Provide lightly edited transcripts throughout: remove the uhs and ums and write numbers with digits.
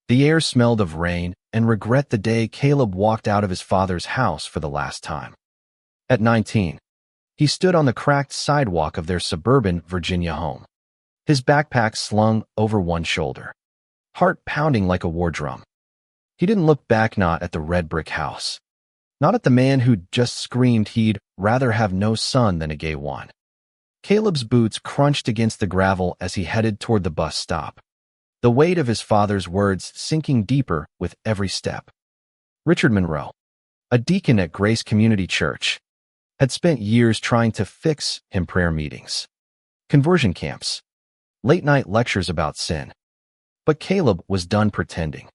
The air smelled of rain and regret the day Caleb walked out of his father's house for the last time. At 19, he stood on the cracked sidewalk of their suburban Virginia home, his backpack slung over one shoulder, heart pounding like a war drum. He didn't look back, not at the red brick house, not at the man who'd just screamed he'd rather have no son than a gay one. Caleb's boots crunched against the gravel as he headed toward the bus stop, the weight of his father's words sinking deeper with every step. Richard Monroe, a deacon at Grace Community Church, had spent years trying to fix him prayer meetings, conversion camps, late-night lectures about sin. But Caleb was done pretending,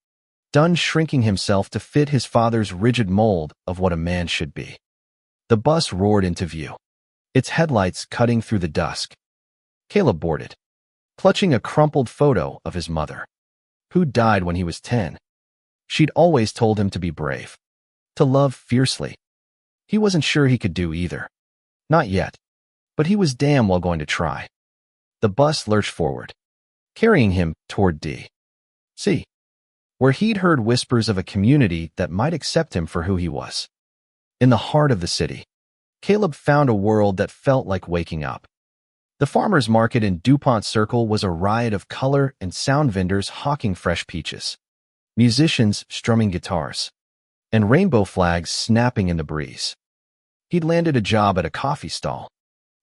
done shrinking himself to fit his father's rigid mold of what a man should be. The bus roared into view, its headlights cutting through the dusk. Caleb boarded, clutching a crumpled photo of his mother, who died when he was 10. She'd always told him to be brave, to love fiercely. He wasn't sure he could do either. Not yet. But he was damn well going to try. The bus lurched forward, carrying him toward D.C., where he'd heard whispers of a community that might accept him for who he was. In the heart of the city, Caleb found a world that felt like waking up. The farmer's market in DuPont Circle was a riot of color and sound, vendors hawking fresh peaches, musicians strumming guitars, and rainbow flags snapping in the breeze. He'd landed a job at a coffee stall,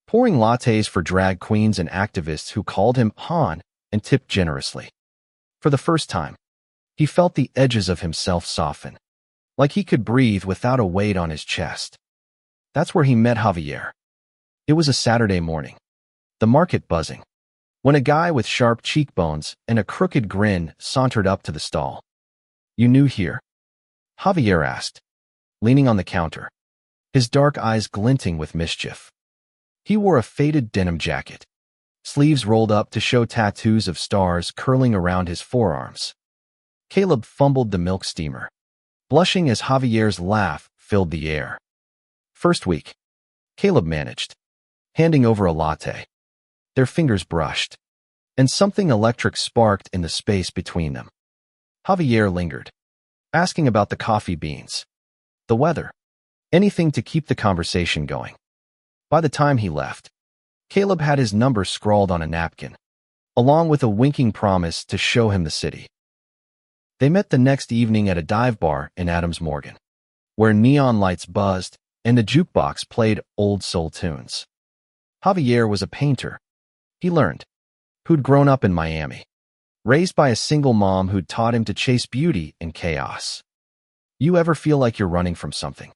pouring lattes for drag queens and activists who called him Han and tipped generously. For the first time, he felt the edges of himself soften, like he could breathe without a weight on his chest. That's where he met Javier. It was a Saturday morning, the market buzzing, when a guy with sharp cheekbones and a crooked grin sauntered up to the stall. "You new here?" Javier asked, leaning on the counter, his dark eyes glinting with mischief. He wore a faded denim jacket, sleeves rolled up to show tattoos of stars curling around his forearms. Caleb fumbled the milk steamer, blushing as Javier's laugh filled the air. "First week," Caleb managed, handing over a latte. Their fingers brushed, and something electric sparked in the space between them. Javier lingered, asking about the coffee beans, the weather, anything to keep the conversation going. By the time he left, Caleb had his number scrawled on a napkin, along with a winking promise to show him the city. They met the next evening at a dive bar in Adams Morgan, where neon lights buzzed and the jukebox played old soul tunes. Javier was a painter, he learned, who'd grown up in Miami, raised by a single mom who'd taught him to chase beauty in chaos. "You ever feel like you're running from something?"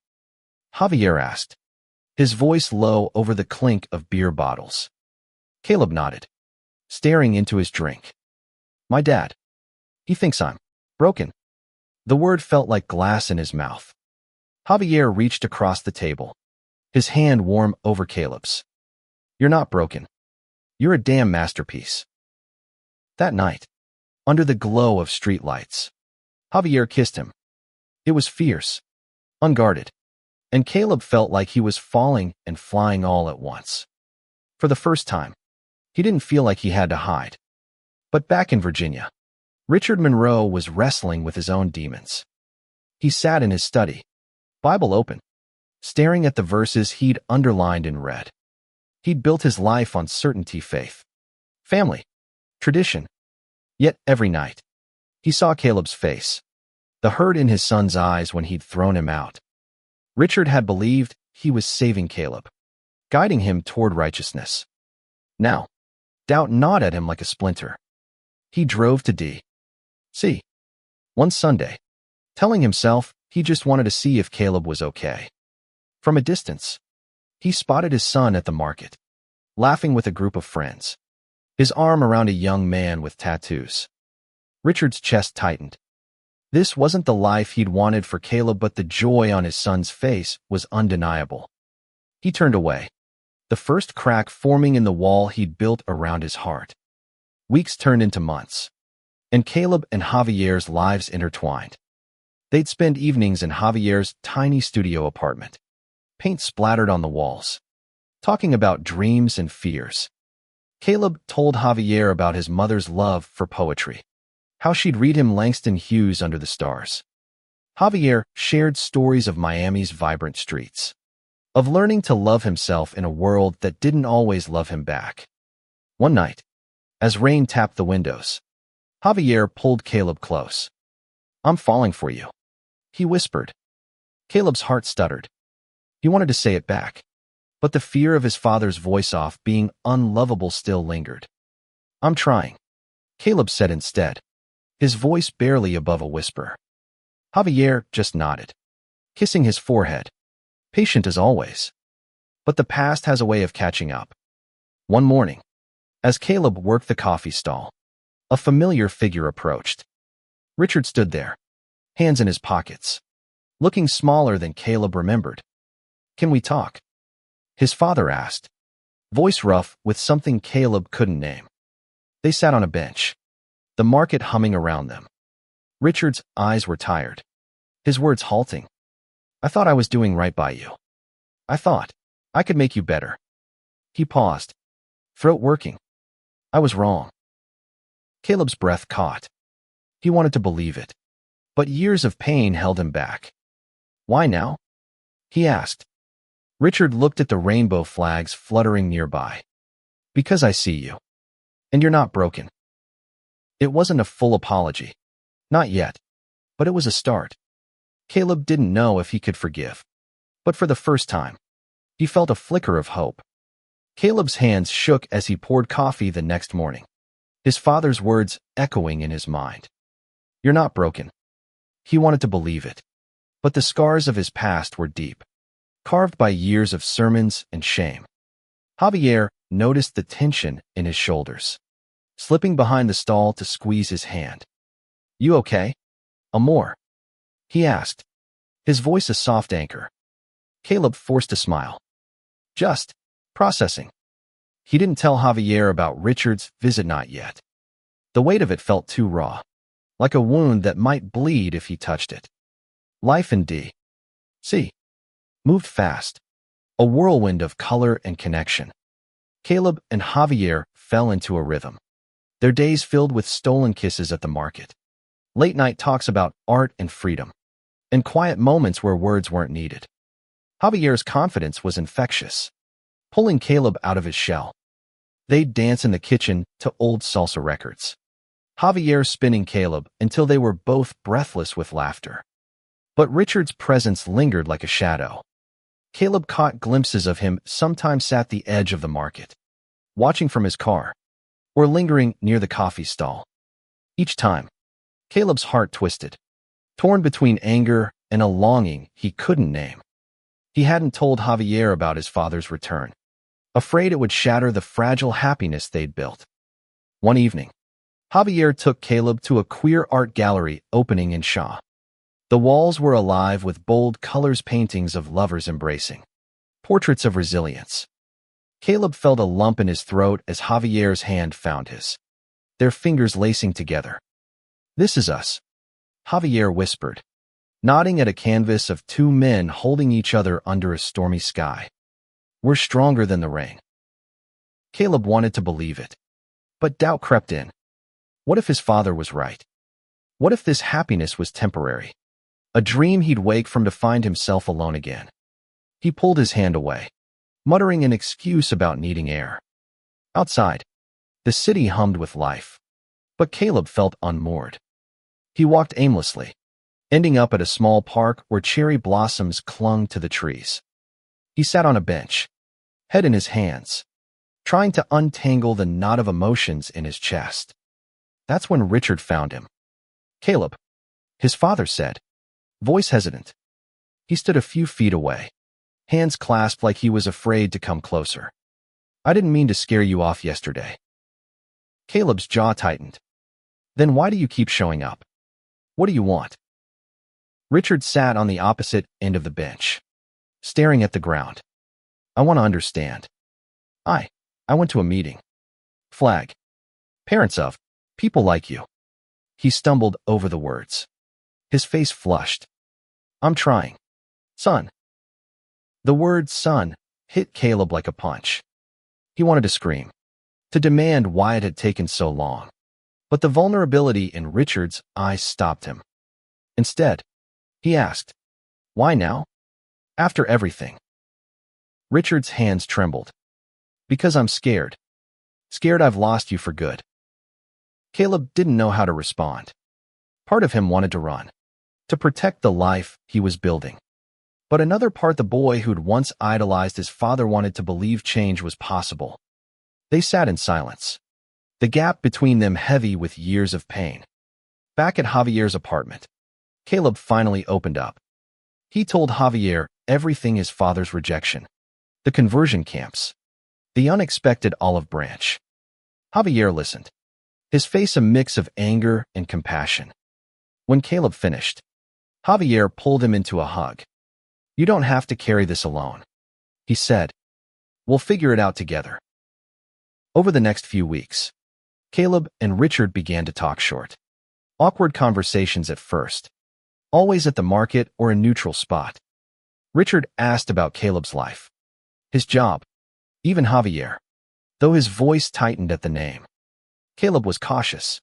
Javier asked, his voice low over the clink of beer bottles. Caleb nodded, staring into his drink. "My dad. He thinks I'm broken." The word felt like glass in his mouth. Javier reached across the table, his hand warm over Caleb's. "You're not broken. You're a damn masterpiece." That night, under the glow of streetlights, Javier kissed him. It was fierce, unguarded, and Caleb felt like he was falling and flying all at once. For the first time, he didn't feel like he had to hide. But back in Virginia, Richard Monroe was wrestling with his own demons. He sat in his study, Bible open, staring at the verses he'd underlined in red. He'd built his life on certainty, faith, family, tradition. Yet every night, he saw Caleb's face, the hurt in his son's eyes when he'd thrown him out. Richard had believed he was saving Caleb, guiding him toward righteousness. Now, doubt gnawed at him like a splinter. He drove to D.C. one Sunday, telling himself he just wanted to see if Caleb was okay. From a distance, he spotted his son at the market, laughing with a group of friends, his arm around a young man with tattoos. Richard's chest tightened. This wasn't the life he'd wanted for Caleb, but the joy on his son's face was undeniable. He turned away, the first crack forming in the wall he'd built around his heart. Weeks turned into months, and Caleb and Javier's lives intertwined. They'd spend evenings in Javier's tiny studio apartment, paint splattered on the walls, talking about dreams and fears. Caleb told Javier about his mother's love for poetry, how she'd read him Langston Hughes under the stars. Javier shared stories of Miami's vibrant streets, of learning to love himself in a world that didn't always love him back. One night, as rain tapped the windows, Javier pulled Caleb close. "I'm falling for you," he whispered. Caleb's heart stuttered. He wanted to say it back, but the fear of his father's voice off being unlovable still lingered. "I'm trying," Caleb said instead, his voice barely above a whisper. Javier just nodded, kissing his forehead, patient as always. But the past has a way of catching up. One morning, as Caleb worked the coffee stall, a familiar figure approached. Richard stood there, hands in his pockets, looking smaller than Caleb remembered. "Can we talk?" his father asked, voice rough with something Caleb couldn't name. They sat on a bench, the market humming around them. Richard's eyes were tired, his words halting. "I thought I was doing right by you. I thought I could make you better." He paused, throat working. "I was wrong." Caleb's breath caught. He wanted to believe it, but years of pain held him back. "Why now?" he asked. Richard looked at the rainbow flags fluttering nearby. "Because I see you. And you're not broken." It wasn't a full apology. Not yet. But it was a start. Caleb didn't know if he could forgive. But for the first time, he felt a flicker of hope. Caleb's hands shook as he poured coffee the next morning, his father's words echoing in his mind. "You're not broken." He wanted to believe it. But the scars of his past were deep, carved by years of sermons and shame. Javier noticed the tension in his shoulders, slipping behind the stall to squeeze his hand. "You okay, Amor?" he asked, his voice a soft anchor. Caleb forced a smile. "Just processing." He didn't tell Javier about Richard's visit, not yet. The weight of it felt too raw, like a wound that might bleed if he touched it. Life in D.C. moved fast, a whirlwind of color and connection. Caleb and Javier fell into a rhythm, their days filled with stolen kisses at the market, late-night talks about art and freedom, and quiet moments where words weren't needed. Javier's confidence was infectious, pulling Caleb out of his shell. They'd dance in the kitchen to old salsa records, Javier spinning Caleb until they were both breathless with laughter. But Richard's presence lingered like a shadow. Caleb caught glimpses of him sometimes at the edge of the market, watching from his car, or lingering near the coffee stall. Each time, Caleb's heart twisted, torn between anger and a longing he couldn't name. He hadn't told Javier about his father's return, afraid it would shatter the fragile happiness they'd built. One evening, Javier took Caleb to a queer art gallery opening in Shaw. The walls were alive with bold colors, paintings of lovers embracing, portraits of resilience. Caleb felt a lump in his throat as Javier's hand found his, their fingers lacing together. "This is us," Javier whispered, nodding at a canvas of two men holding each other under a stormy sky. "We're stronger than the rain." Caleb wanted to believe it, but doubt crept in. What if his father was right? What if this happiness was temporary? A dream he'd wake from to find himself alone again. He pulled his hand away, muttering an excuse about needing air. Outside, the city hummed with life, but Caleb felt unmoored. He walked aimlessly, ending up at a small park where cherry blossoms clung to the trees. He sat on a bench, head in his hands, trying to untangle the knot of emotions in his chest. That's when Richard found him. "Caleb," his father said, voice hesitant. He stood a few feet away, hands clasped like he was afraid to come closer. "I didn't mean to scare you off yesterday." Caleb's jaw tightened. "Then why do you keep showing up? What do you want?" Richard sat on the opposite end of the bench, staring at the ground. "I want to understand. I went to a meeting. Flag. Parents of people like you." He stumbled over the words, his face flushed. "I'm trying. Son." The word son hit Caleb like a punch. He wanted to scream, to demand why it had taken so long. But the vulnerability in Richard's eyes stopped him. Instead, he asked, "Why now? After everything?" Richard's hands trembled. "Because I'm scared. Scared I've lost you for good." Caleb didn't know how to respond. Part of him wanted to run, to protect the life he was building. But another part, the boy who'd once idolized his father, wanted to believe change was possible. They sat in silence, the gap between them heavy with years of pain. Back at Javier's apartment, Caleb finally opened up. He told Javier everything: his father's rejection, the conversion camps, the unexpected olive branch. Javier listened, his face a mix of anger and compassion. When Caleb finished, Javier pulled him into a hug. "You don't have to carry this alone," he said. "We'll figure it out together." Over the next few weeks, Caleb and Richard began to talk short. Awkward conversations at first, always at the market or a neutral spot. Richard asked about Caleb's life, his job, even Javier, though his voice tightened at the name. Caleb was cautious,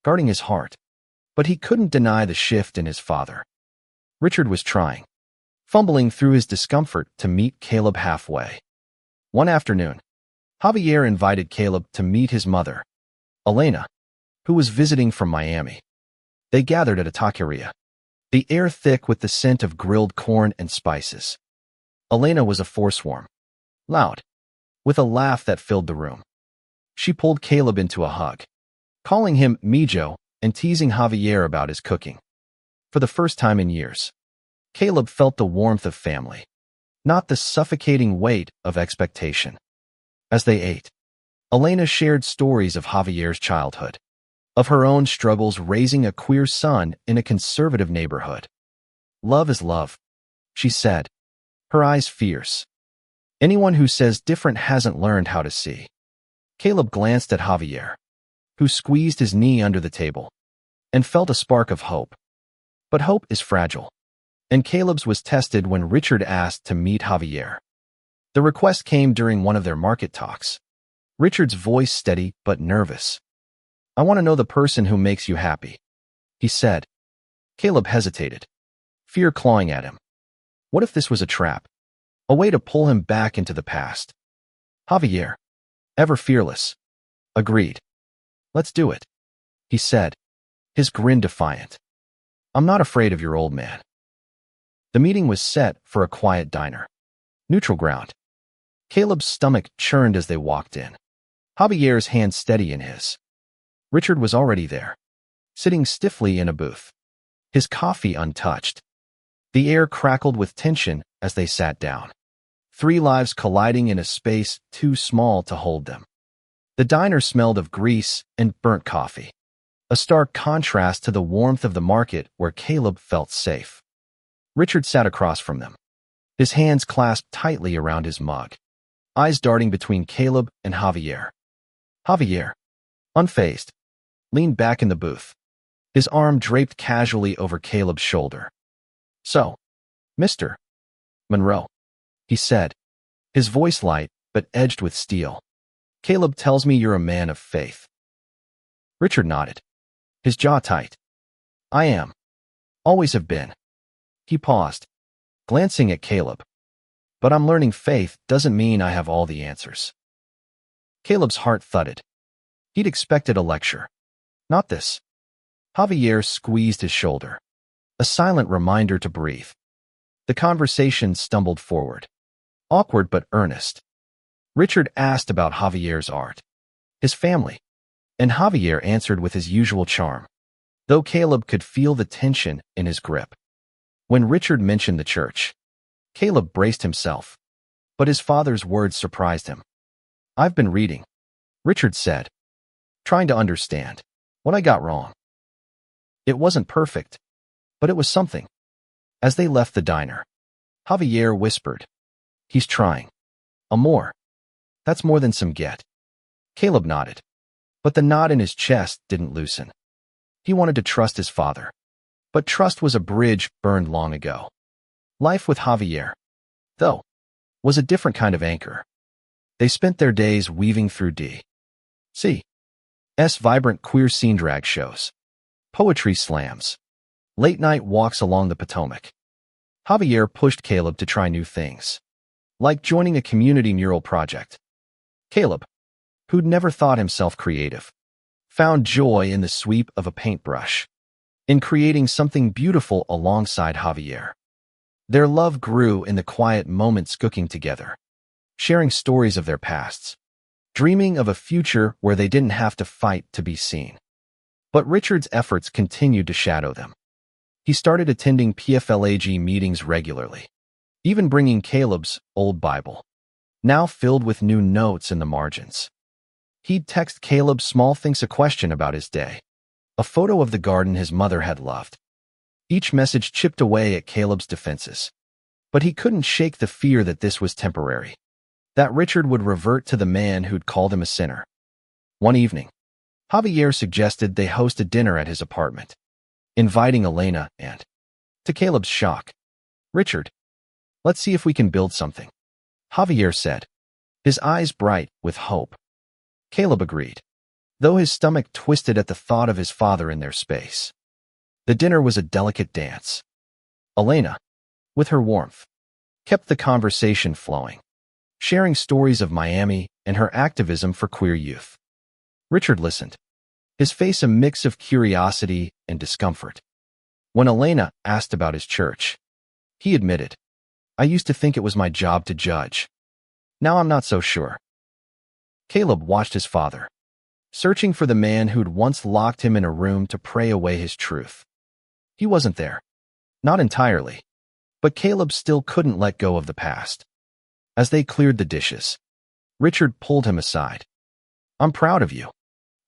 guarding his heart, but he couldn't deny the shift in his father. Richard was trying, fumbling through his discomfort, to meet Caleb halfway. One afternoon, Javier invited Caleb to meet his mother, Elena, who was visiting from Miami. They gathered at a taqueria, the air thick with the scent of grilled corn and spices. Elena was a forsworn, loud, with a laugh that filled the room. She pulled Caleb into a hug, calling him Mijo and teasing Javier about his cooking. For the first time in years, Caleb felt the warmth of family, not the suffocating weight of expectation. As they ate, Elena shared stories of Javier's childhood, of her own struggles raising a queer son in a conservative neighborhood. "Love is love," she said, her eyes fierce. "Anyone who says different hasn't learned how to see." Caleb glanced at Javier, who squeezed his knee under the table, and felt a spark of hope. But hope is fragile, and Caleb's was tested when Richard asked to meet Javier. The request came during one of their market talks. Richard's voice steady but nervous. "I want to know the person who makes you happy," he said. Caleb hesitated, fear clawing at him. What if this was a trap? A way to pull him back into the past? Javier, ever fearless, agreed. "Let's do it," he said, his grin defiant. "I'm not afraid of your old man." The meeting was set for a quiet diner. Neutral ground. Caleb's stomach churned as they walked in, Javier's hand steady in his. Richard was already there, sitting stiffly in a booth, his coffee untouched. The air crackled with tension as they sat down, three lives colliding in a space too small to hold them. The diner smelled of grease and burnt coffee, a stark contrast to the warmth of the market where Caleb felt safe. Richard sat across from them, his hands clasped tightly around his mug, eyes darting between Caleb and Javier. Javier, unfazed, leaned back in the booth, his arm draped casually over Caleb's shoulder. "So, Mr. Monroe," he said, his voice light but edged with steel. "Caleb tells me you're a man of faith." Richard nodded, his jaw tight. "I am. Always have been." He paused, glancing at Caleb. "But I'm learning faith doesn't mean I have all the answers." Caleb's heart thudded. He'd expected a lecture. Not this. Javier squeezed his shoulder, a silent reminder to breathe. The conversation stumbled forward, awkward but earnest. Richard asked about Javier's art, his family, and Javier answered with his usual charm, though Caleb could feel the tension in his grip. When Richard mentioned the church, Caleb braced himself, but his father's words surprised him. "I've been reading," Richard said, trying to understand what I got wrong. It wasn't perfect, but it was something. As they left the diner, Javier whispered, "He's trying. Amor. That's more than some get." Caleb nodded, but the knot in his chest didn't loosen. He wanted to trust his father, but trust was a bridge burned long ago. Life with Javier, though, was a different kind of anchor. They spent their days weaving through D.C. vibrant queer scene drag shows, poetry slams, late-night walks along the Potomac. Javier pushed Caleb to try new things, like joining a community mural project. Caleb, who'd never thought himself creative, found joy in the sweep of a paintbrush, in creating something beautiful alongside Javier. Their love grew in the quiet moments cooking together, sharing stories of their pasts, dreaming of a future where they didn't have to fight to be seen. But Richard's efforts continued to shadow them. He started attending PFLAG meetings regularly, even bringing Caleb's old Bible, now filled with new notes in the margins. He'd text Caleb small things, a question about his day, a photo of the garden his mother had loved. Each message chipped away at Caleb's defenses. But he couldn't shake the fear that this was temporary, that Richard would revert to the man who'd called him a sinner. One evening, Javier suggested they host a dinner at his apartment, inviting Elena and, to Caleb's shock, Richard. Let's see if we can build something, Javier said, his eyes bright with hope. Caleb agreed, though his stomach twisted at the thought of his father in their space. The dinner was a delicate dance. Elena, with her warmth, kept the conversation flowing, sharing stories of Miami and her activism for queer youth. Richard listened, his face a mix of curiosity and discomfort. When Elena asked about his church, he admitted, "I used to think it was my job to judge. Now I'm not so sure." Caleb watched his father, searching for the man who'd once locked him in a room to pray away his truth. He wasn't there. Not entirely. But Caleb still couldn't let go of the past. As they cleared the dishes, Richard pulled him aside. "I'm proud of you,"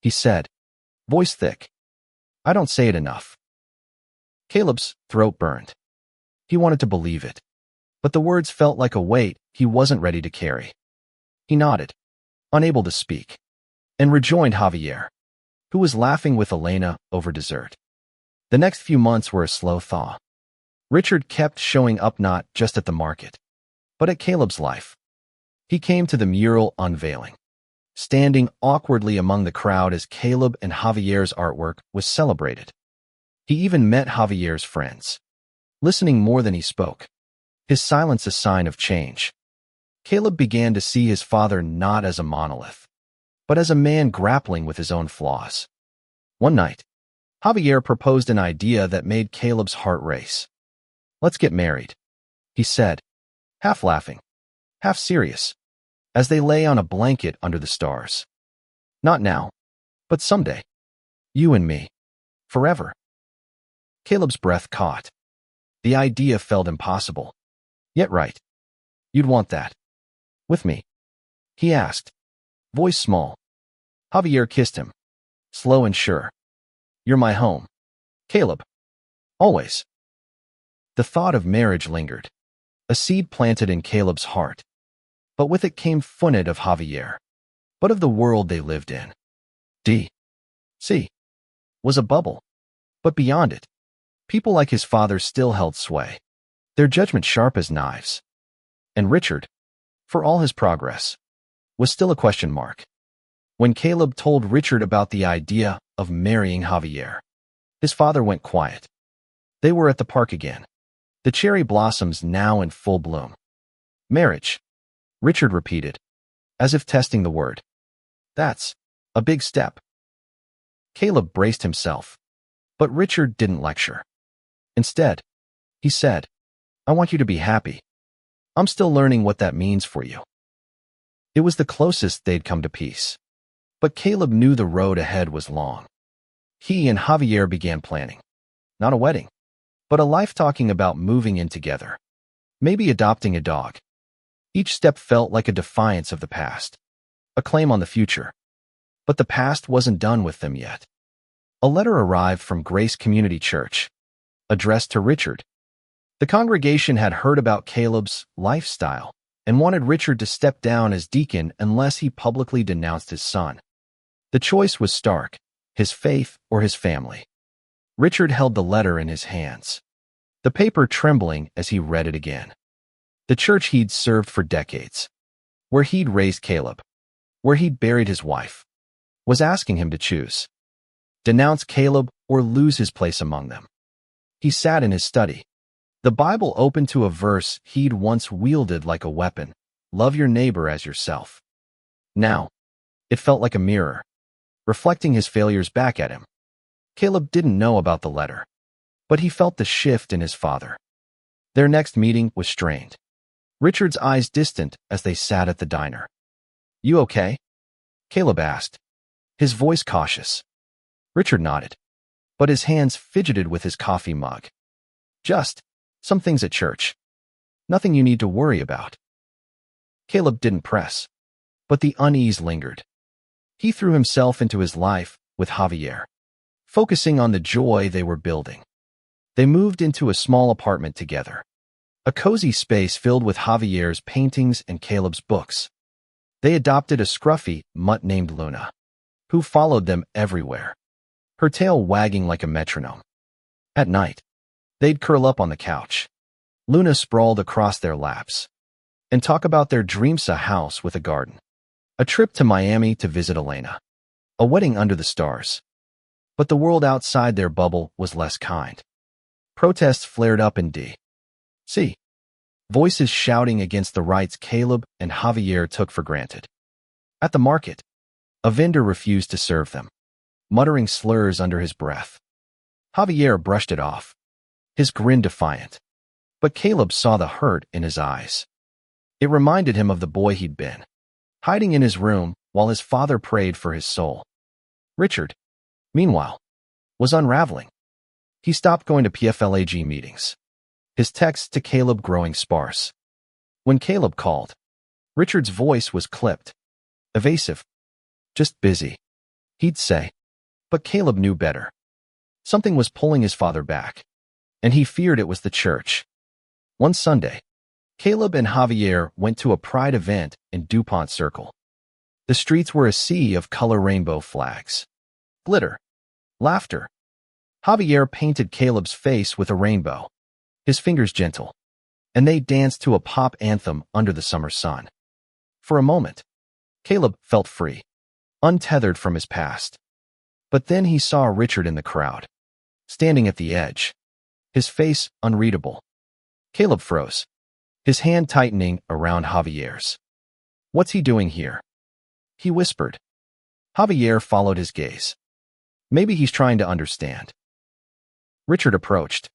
he said, voice thick. "I don't say it enough." Caleb's throat burned. He wanted to believe it, but the words felt like a weight he wasn't ready to carry. He nodded, unable to speak, and rejoined Javier, who was laughing with Elena over dessert. The next few months were a slow thaw. Richard kept showing up not just at the market, but at Caleb's life. He came to the mural unveiling, standing awkwardly among the crowd as Caleb and Javier's artwork was celebrated. He even met Javier's friends, listening more than he spoke, his silence a sign of change. Caleb began to see his father not as a monolith, but as a man grappling with his own flaws. One night, Javier proposed an idea that made Caleb's heart race. "Let's get married," he said, half laughing, half serious, as they lay on a blanket under the stars. "Not now, but someday. You and me. Forever." Caleb's breath caught. The idea felt impossible, yet right. "You'd want that. With me?" he asked, voice small. Javier kissed him, slow and sure. "You're my home, Caleb. Always." The thought of marriage lingered, a seed planted in Caleb's heart. But with it came funnet of Javier, but of the world they lived in. D.C. was a bubble, but beyond it, people like his father still held sway, their judgment sharp as knives. And Richard, for all his progress, was still a question mark. When Caleb told Richard about the idea of marrying Javier, his father went quiet. They were at the park again, the cherry blossoms now in full bloom. "Marriage," Richard repeated, as if testing the word. "That's a big step." Caleb braced himself, but Richard didn't lecture. Instead, he said, "I want you to be happy. I'm still learning what that means for you." It was the closest they'd come to peace. But Caleb knew the road ahead was long. He and Javier began planning. Not a wedding, but a life, talking about moving in together. Maybe adopting a dog. Each step felt like a defiance of the past, a claim on the future. But the past wasn't done with them yet. A letter arrived from Grace Community Church, addressed to Richard. The congregation had heard about Caleb's lifestyle and wanted Richard to step down as deacon unless he publicly denounced his son. The choice was stark, his faith or his family. Richard held the letter in his hands, the paper trembling as he read it again. The church he'd served for decades, where he'd raised Caleb, where he'd buried his wife, was asking him to choose. Denounce Caleb or lose his place among them. He sat in his study, the Bible open to a verse he'd once wielded like a weapon. Love your neighbor as yourself. Now, it felt like a mirror, reflecting his failures back at him. Caleb didn't know about the letter, but he felt the shift in his father. Their next meeting was strained. Richard's eyes distant as they sat at the diner. You okay? Caleb asked, his voice cautious. Richard nodded, but his hands fidgeted with his coffee mug. Just some things at church. Nothing you need to worry about. Caleb didn't press, but the unease lingered. He threw himself into his life with Javier, focusing on the joy they were building. They moved into a small apartment together, a cozy space filled with Javier's paintings and Caleb's books. They adopted a scruffy mutt named Luna, who followed them everywhere, her tail wagging like a metronome. At night, they'd curl up on the couch, Luna sprawled across their laps, and talk about their dreams: a house with a garden, a trip to Miami to visit Elena, a wedding under the stars. But the world outside their bubble was less kind. Protests flared up in D.C., voices shouting against the rights Caleb and Javier took for granted. At the market, a vendor refused to serve them, muttering slurs under his breath. Javier brushed it off, his grin defiant. But Caleb saw the hurt in his eyes. It reminded him of the boy he'd been, hiding in his room while his father prayed for his soul. Richard, meanwhile, was unraveling. He stopped going to PFLAG meetings, his texts to Caleb growing sparse. When Caleb called, Richard's voice was clipped, evasive. Just busy, he'd say. But Caleb knew better. Something was pulling his father back, and he feared it was the church. One Sunday, Caleb and Javier went to a pride event in DuPont Circle. The streets were a sea of color rainbow flags, glitter, laughter. Javier painted Caleb's face with a rainbow, his fingers gentle, and they danced to a pop anthem under the summer sun. For a moment, Caleb felt free, untethered from his past. But then he saw Richard in the crowd, standing at the edge, his face unreadable. Caleb froze, his hand tightening around Javier's. What's he doing here? He whispered. Javier followed his gaze. Maybe he's trying to understand. Richard approached,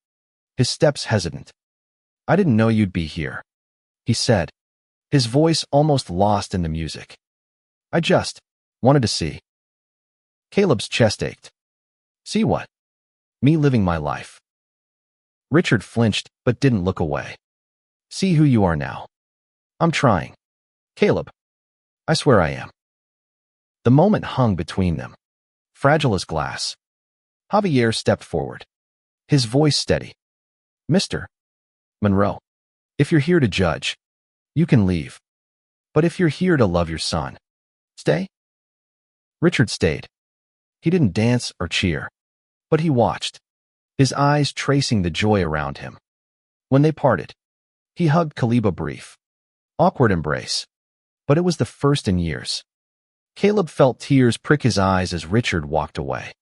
his steps hesitant. I didn't know you'd be here, he said, his voice almost lost in the music. I just wanted to see. Caleb's chest ached. See what? Me living my life. Richard flinched but didn't look away. See who you are now. I'm trying. Caleb. I swear I am. The moment hung between them, fragile as glass. Javier stepped forward, his voice steady. Mr. Monroe, if you're here to judge, you can leave. But if you're here to love your son, stay. Richard stayed. He didn't dance or cheer, but he watched, his eyes tracing the joy around him. When they parted, he hugged Caleb, a brief, awkward embrace, but it was the first in years. Caleb felt tears prick his eyes as Richard walked away,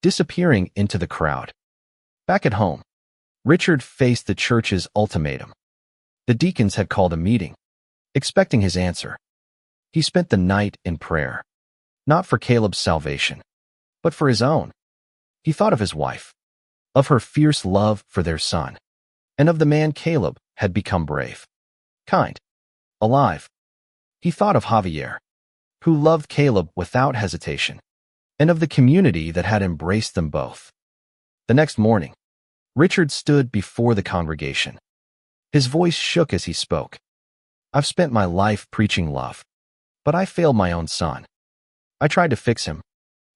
disappearing into the crowd. Back at home, Richard faced the church's ultimatum. The deacons had called a meeting, expecting his answer. He spent the night in prayer, not for Caleb's salvation, but for his own. He thought of his wife, of her fierce love for their son, and of the man Caleb had become: brave, kind, alive. He thought of Javier, who loved Caleb without hesitation, and of the community that had embraced them both. The next morning, Richard stood before the congregation. His voice shook as he spoke. I've spent my life preaching love, but I failed my own son. I tried to fix him,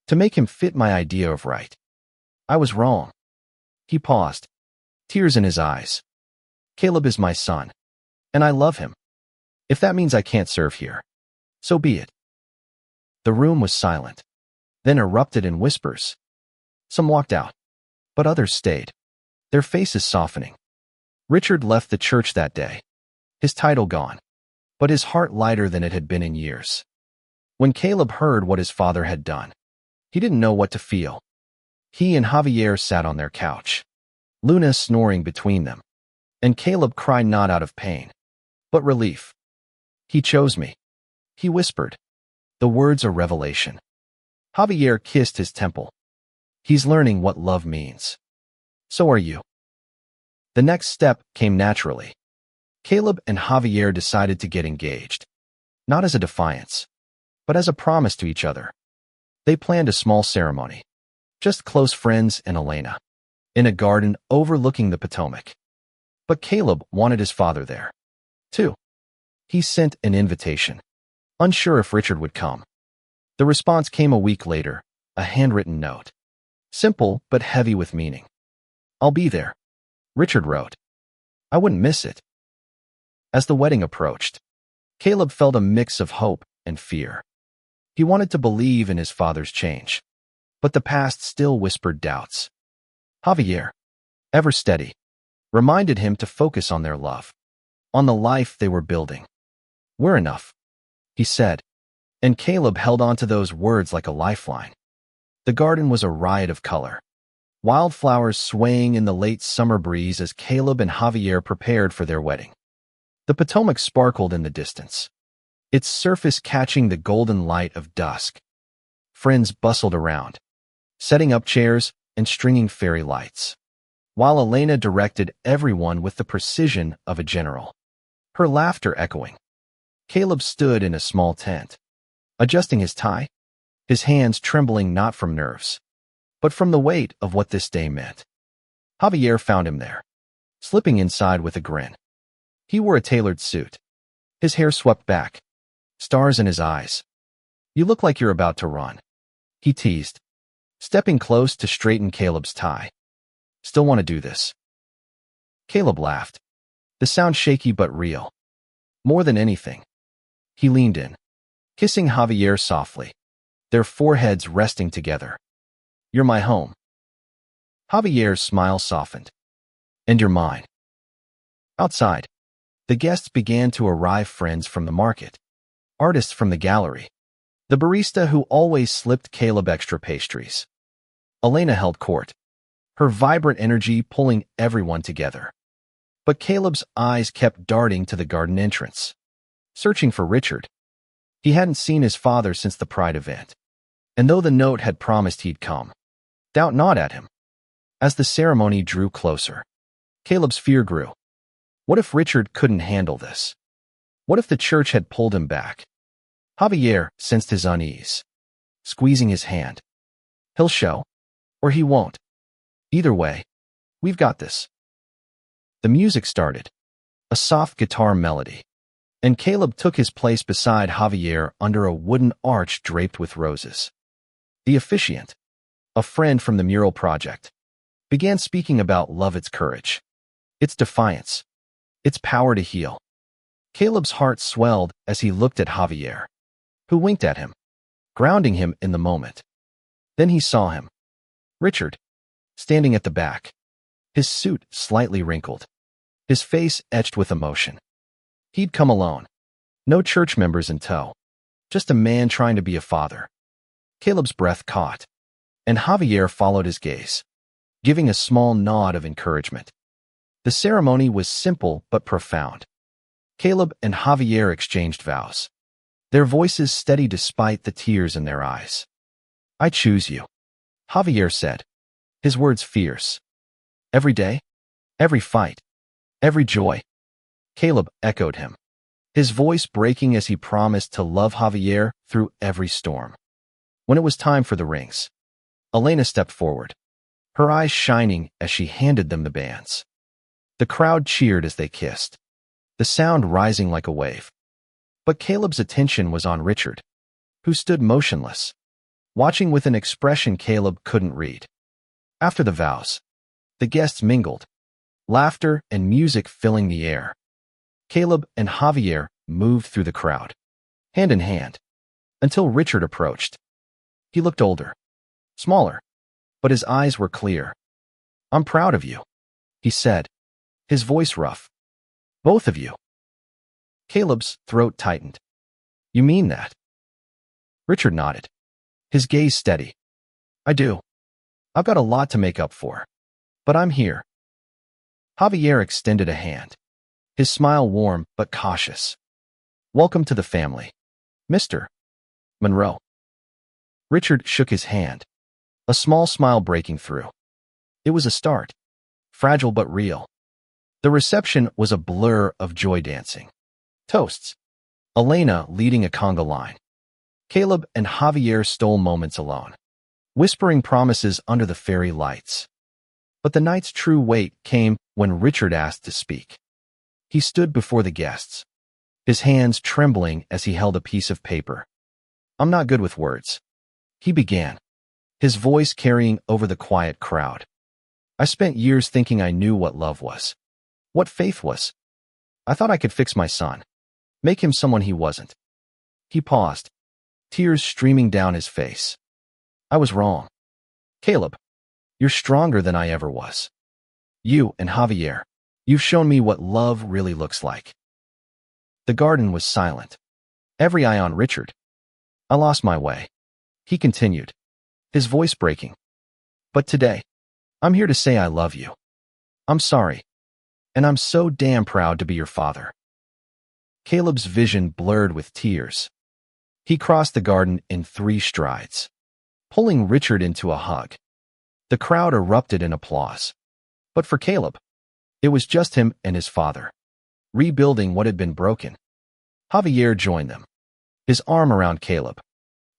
to make him fit my idea of right. I was wrong. He paused, tears in his eyes. Caleb is my son, and I love him. If that means I can't serve here, so be it. The room was silent, then erupted in whispers. Some walked out, but others stayed, their faces softening. Richard left the church that day, his title gone, but his heart lighter than it had been in years. When Caleb heard what his father had done, he didn't know what to feel. He and Javier sat on their couch, Luna snoring between them, and Caleb cried not out of pain, but relief. "He chose me," he whispered, the words a revelation. Javier kissed his temple. "He's learning what love means. So are you." The next step came naturally. Caleb and Javier decided to get engaged, not as a defiance, but as a promise to each other. They planned a small ceremony, just close friends and Elena, in a garden overlooking the Potomac. But Caleb wanted his father there, too. He sent an invitation, unsure if Richard would come. The response came a week later, a handwritten note. Simple but heavy with meaning. "I'll be there," Richard wrote. "I wouldn't miss it." As the wedding approached, Caleb felt a mix of hope and fear. He wanted to believe in his father's change, but the past still whispered doubts. Javier, ever steady, reminded him to focus on their love, on the life they were building. "We're enough," he said, and Caleb held on to those words like a lifeline. The garden was a riot of color, wildflowers swaying in the late summer breeze as Caleb and Javier prepared for their wedding. The Potomac sparkled in the distance, its surface catching the golden light of dusk. Friends bustled around, setting up chairs and stringing fairy lights, while Elena directed everyone with the precision of a general, her laughter echoing. Caleb stood in a small tent, adjusting his tie, his hands trembling not from nerves, but from the weight of what this day meant. Javier found him there, slipping inside with a grin. He wore a tailored suit, his hair swept back, stars in his eyes. "You look like you're about to run," he teased, stepping close to straighten Caleb's tie. "Still want to do this?" Caleb laughed, the sound shaky but real. More than anything, he leaned in, kissing Javier softly, their foreheads resting together. "You're my home." Javier's smile softened. "And you're mine." Outside, the guests began to arrive, friends from the market, artists from the gallery, the barista who always slipped Caleb extra pastries. Elena held court, her vibrant energy pulling everyone together. But Caleb's eyes kept darting to the garden entrance, searching for Richard. He hadn't seen his father since the Pride event, and though the note had promised he'd come, doubt not at him. As the ceremony drew closer, Caleb's fear grew. What if Richard couldn't handle this? What if the church had pulled him back? Javier sensed his unease, squeezing his hand. "He'll show, or he won't. Either way, we've got this." The music started, a soft guitar melody, and Caleb took his place beside Javier under a wooden arch draped with roses. The officiant, a friend from the mural project, began speaking about love, its courage, its defiance, its power to heal. Caleb's heart swelled as he looked at Javier, who winked at him, grounding him in the moment. Then he saw him, Richard, standing at the back, his suit slightly wrinkled, his face etched with emotion. He'd come alone, no church members in tow, just a man trying to be a father. Caleb's breath caught, and Javier followed his gaze, giving a small nod of encouragement. The ceremony was simple but profound. Caleb and Javier exchanged vows, their voices steady despite the tears in their eyes. "I choose you," Javier said, his words fierce. "Every day, every fight, every joy." Caleb echoed him, his voice breaking as he promised to love Javier through every storm. When it was time for the rings, Elena stepped forward, her eyes shining as she handed them the bands. The crowd cheered as they kissed, the sound rising like a wave. But Caleb's attention was on Richard, who stood motionless, watching with an expression Caleb couldn't read. After the vows, the guests mingled, laughter and music filling the air. Caleb and Javier moved through the crowd, hand in hand, until Richard approached. He looked older, smaller, but his eyes were clear. "I'm proud of you," he said, his voice rough. "Both of you." Caleb's throat tightened. "You mean that?" Richard nodded, his gaze steady. I do. I've got a lot to make up for. But I'm here. Javier extended a hand, his smile warm but cautious. Welcome to the family, Mr. Monroe. Richard shook his hand, a small smile breaking through. It was a start, fragile but real. The reception was a blur of joy dancing. Toasts. Elena leading a conga line. Caleb and Javier stole moments alone, whispering promises under the fairy lights. But the night's true weight came when Richard asked to speak. He stood before the guests, his hands trembling as he held a piece of paper. I'm not good with words, he began, his voice carrying over the quiet crowd. I spent years thinking I knew what love was, what faith was. I thought I could fix my son, make him someone he wasn't. He paused, tears streaming down his face. I was wrong. Caleb, you're stronger than I ever was. You and Javier, you've shown me what love really looks like. The garden was silent, every eye on Richard. I lost my way, he continued, his voice breaking. But today, I'm here to say I love you. I'm sorry, and I'm so damn proud to be your father. Caleb's vision blurred with tears. He crossed the garden in 3 strides, pulling Richard into a hug. The crowd erupted in applause. But for Caleb, it was just him and his father, rebuilding what had been broken. Javier joined them, his arm around Caleb,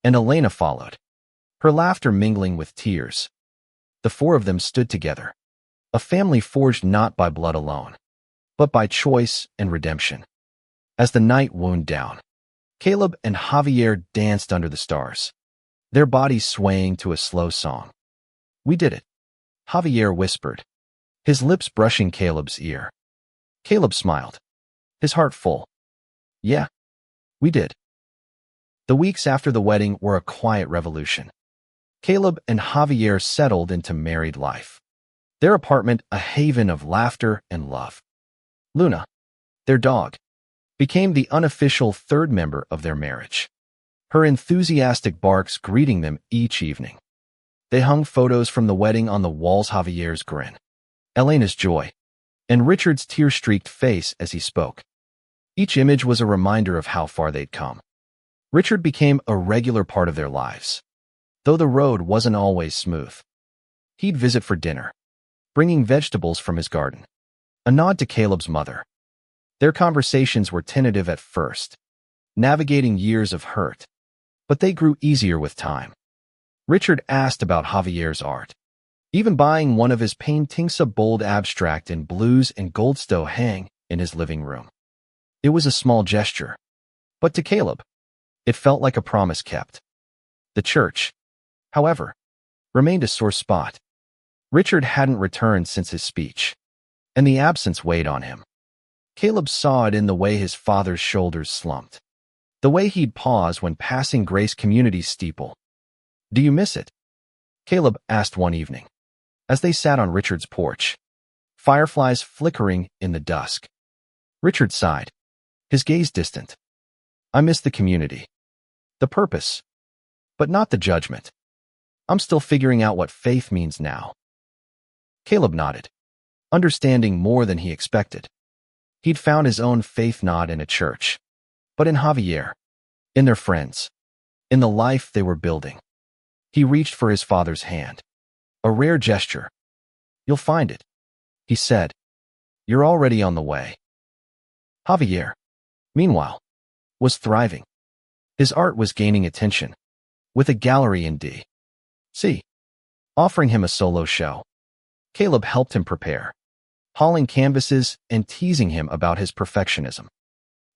and Elena followed, her laughter mingling with tears. The 4 of them stood together, a family forged not by blood alone, but by choice and redemption. As the night wound down, Caleb and Javier danced under the stars, their bodies swaying to a slow song. We did it, Javier whispered, his lips brushing Caleb's ear. Caleb smiled, his heart full. Yeah, we did. The weeks after the wedding were a quiet revolution. Caleb and Javier settled into married life, their apartment a haven of laughter and love. Luna, their dog, became the unofficial 3rd member of their marriage, her enthusiastic barks greeting them each evening. They hung photos from the wedding on the walls, Javier's grin, Elena's joy, and Richard's tear-streaked face as he spoke. Each image was a reminder of how far they'd come. Richard became a regular part of their lives, though the road wasn't always smooth. He'd visit for dinner, bringing vegetables from his garden, a nod to Caleb's mother. Their conversations were tentative at first, navigating years of hurt, but they grew easier with time. Richard asked about Javier's art, even buying one of his paintings, a bold abstract in blues and goldstone hang in his living room. It was a small gesture, but to Caleb, it felt like a promise kept. The church, however, remained a sore spot. Richard hadn't returned since his speech, and the absence weighed on him. Caleb saw it in the way his father's shoulders slumped, the way he'd pause when passing Grace Community's steeple. Do you miss it? Caleb asked one evening, as they sat on Richard's porch, fireflies flickering in the dusk. Richard sighed, his gaze distant. I miss the community, the purpose, but not the judgment. I'm still figuring out what faith means now. Caleb nodded, understanding more than he expected. He'd found his own faith not in a church, but in Javier, in their friends, in the life they were building. He reached for his father's hand, a rare gesture. You'll find it, he said. You're already on the way. Javier, meanwhile, was thriving. His art was gaining attention, with a gallery in D.C. offering him a solo show. Caleb helped him prepare, hauling canvases and teasing him about his perfectionism.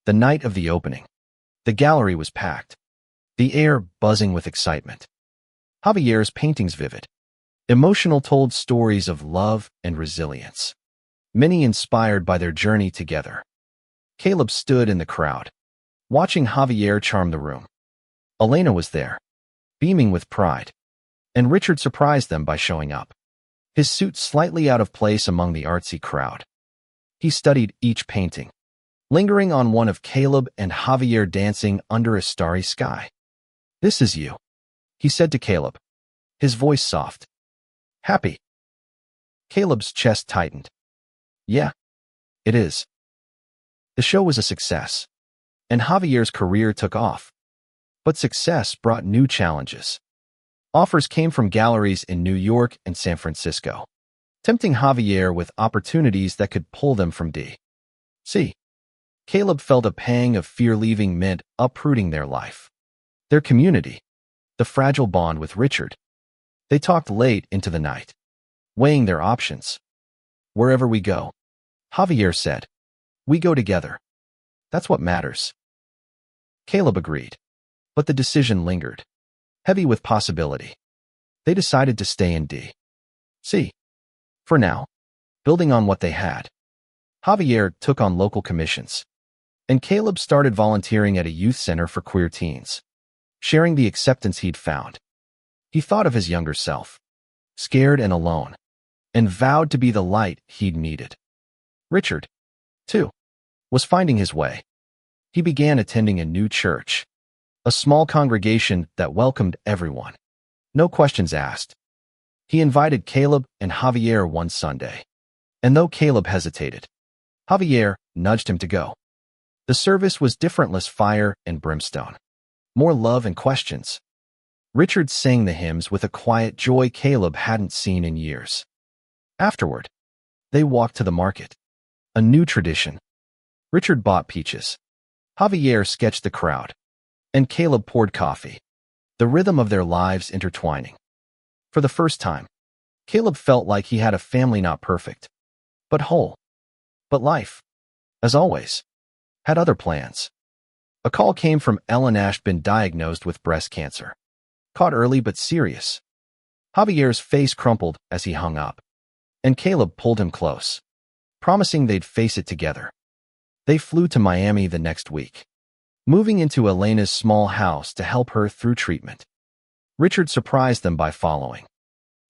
The night of the opening, the gallery was packed, the air buzzing with excitement. Javier's paintings vivid, emotional, told stories of love and resilience, many inspired by their journey together. Caleb stood in the crowd, watching Javier charm the room. Elena was there, beaming with pride, and Richard surprised them by showing up, his suit slightly out of place among the artsy crowd. He studied each painting, lingering on one of Caleb and Javier dancing under a starry sky. "This is you," he said to Caleb, his voice soft. "Happy?" Caleb's chest tightened. "Yeah, it is." The show was a success, and Javier's career took off. But success brought new challenges. Offers came from galleries in New York and San Francisco, tempting Javier with opportunities that could pull them from D.C. Caleb felt a pang of fear leaving Mint, uprooting their life, their community, the fragile bond with Richard. They talked late into the night, weighing their options. "Wherever we go," Javier said, "we go together. That's what matters." Caleb agreed, but the decision lingered, heavy with possibility. They decided to stay in D.C. for now, building on what they had. Javier took on local commissions, and Caleb started volunteering at a youth center for queer teens, sharing the acceptance he'd found. He thought of his younger self, scared and alone, and vowed to be the light he'd needed. Richard, too, was finding his way. He began attending a new church, a small congregation that welcomed everyone, no questions asked. He invited Caleb and Javier one Sunday, and though Caleb hesitated, Javier nudged him to go. The service was different, less fire and brimstone, more love and questions. Richard sang the hymns with a quiet joy Caleb hadn't seen in years. Afterward, they walked to the market, a new tradition. Richard bought peaches. Javier sketched the crowd, and Caleb poured coffee, the rhythm of their lives intertwining. For the first time, Caleb felt like he had a family, not perfect, but whole. But life, as always, had other plans. A call came from Ellen Ash, been diagnosed with breast cancer. Caught early but serious. Javier's face crumpled as he hung up, and Caleb pulled him close, promising they'd face it together. They flew to Miami the next week, moving into Elena's small house to help her through treatment. Richard surprised them by following.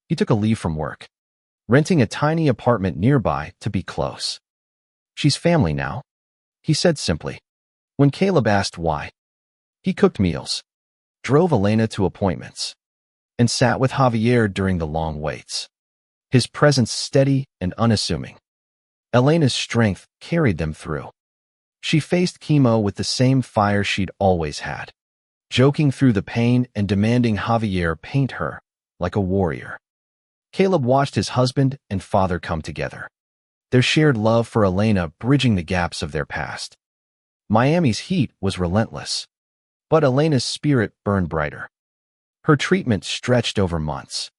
He took a leave from work, renting a tiny apartment nearby to be close. "She's family now," he said simply. When Caleb asked why, he cooked meals, drove Elena to appointments, and sat with Javier during the long waits. His presence steady and unassuming. Elena's strength carried them through. She faced chemo with the same fire she'd always had, joking through the pain and demanding Javier paint her like a warrior. Caleb watched his husband and father come together, their shared love for Elena bridging the gaps of their past. Miami's heat was relentless, but Elena's spirit burned brighter. Her treatment stretched over months,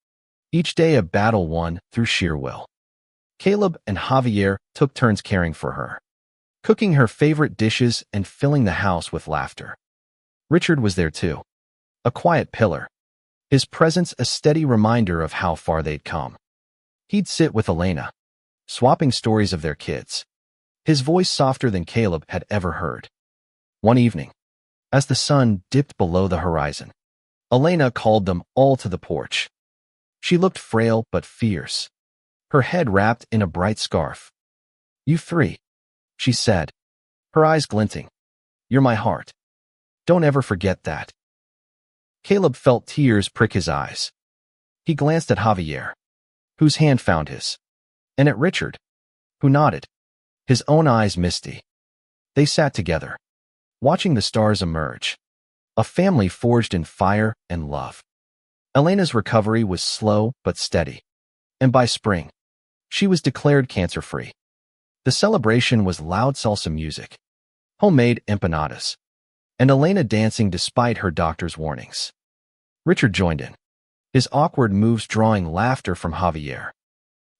each day a battle won through sheer will. Caleb and Javier took turns caring for her, cooking her favorite dishes and filling the house with laughter. Richard was there too, a quiet pillar, his presence a steady reminder of how far they'd come. He'd sit with Elena, swapping stories of their kids, his voice softer than Caleb had ever heard. One evening, as the sun dipped below the horizon, Elena called them all to the porch. She looked frail but fierce, her head wrapped in a bright scarf. "You three," she said, her eyes glinting. "You're my heart. Don't ever forget that." Caleb felt tears prick his eyes. He glanced at Javier, whose hand found his, and at Richard, who nodded, his own eyes misty. They sat together, watching the stars emerge, a family forged in fire and love. Elena's recovery was slow but steady, and by spring, she was declared cancer-free. The celebration was loud salsa music, homemade empanadas, and Elena dancing despite her doctor's warnings. Richard joined in, his awkward moves drawing laughter from Javier.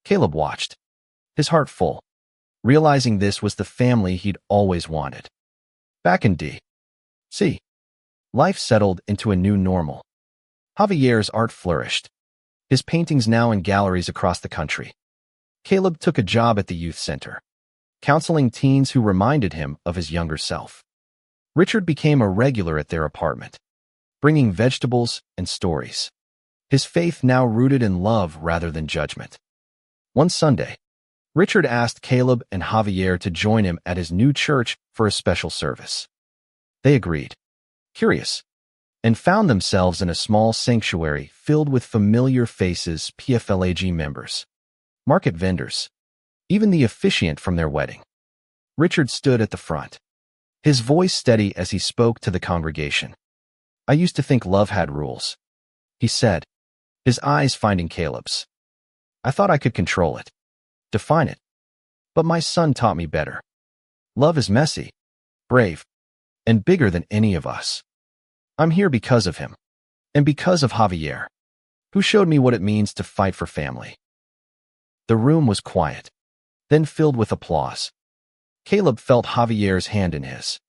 Caleb watched, his heart full, realizing this was the family he'd always wanted. Back in D.C., life settled into a new normal. Javier's art flourished, his paintings now in galleries across the country. Caleb took a job at the youth center, counseling teens who reminded him of his younger self. Richard became a regular at their apartment, bringing vegetables and stories, his faith now rooted in love rather than judgment. One Sunday, Richard asked Caleb and Javier to join him at his new church for a special service. They agreed, curious, and found themselves in a small sanctuary filled with familiar faces, PFLAG members, market vendors, even the officiant from their wedding. Richard stood at the front, his voice steady as he spoke to the congregation. "I used to think love had rules," he said, his eyes finding Caleb's. "I thought I could control it, define it. But my son taught me better. Love is messy, brave, and bigger than any of us. I'm here because of him, and because of Javier, who showed me what it means to fight for family." The room was quiet, then filled with applause. Caleb felt Javier's hand in his,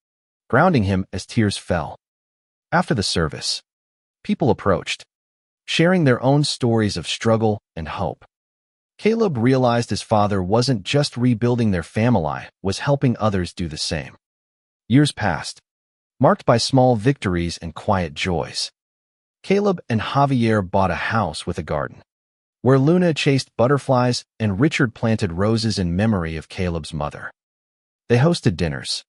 grounding him as tears fell. After the service, people approached, sharing their own stories of struggle and hope. Caleb realized his father wasn't just rebuilding their family, was helping others do the same. Years passed, marked by small victories and quiet joys. Caleb and Javier bought a house with a garden, where Luna chased butterflies and Richard planted roses in memory of Caleb's mother. They hosted dinners,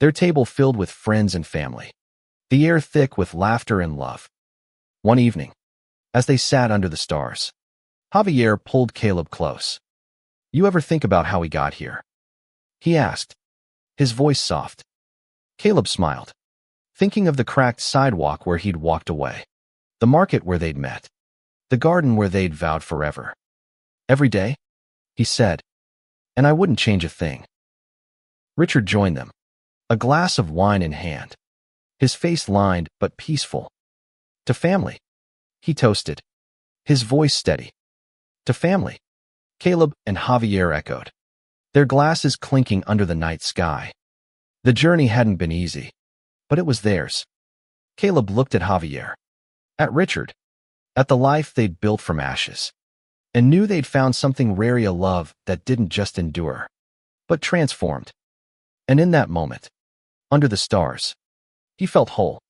their table filled with friends and family, the air thick with laughter and love. One evening, as they sat under the stars, Javier pulled Caleb close. "You ever think about how we got here?" he asked, his voice soft. Caleb smiled, thinking of the cracked sidewalk where he'd walked away, the market where they'd met, the garden where they'd vowed forever. "Every day," he said, "and I wouldn't change a thing." Richard joined them, a glass of wine in hand, his face lined but peaceful. "To family," he toasted, his voice steady. "To family," Caleb and Javier echoed, their glasses clinking under the night sky. The journey hadn't been easy, but it was theirs. Caleb looked at Javier, at Richard, at the life they'd built from ashes, and knew they'd found something rare, a love that didn't just endure, but transformed. And in that moment, under the stars, he felt whole.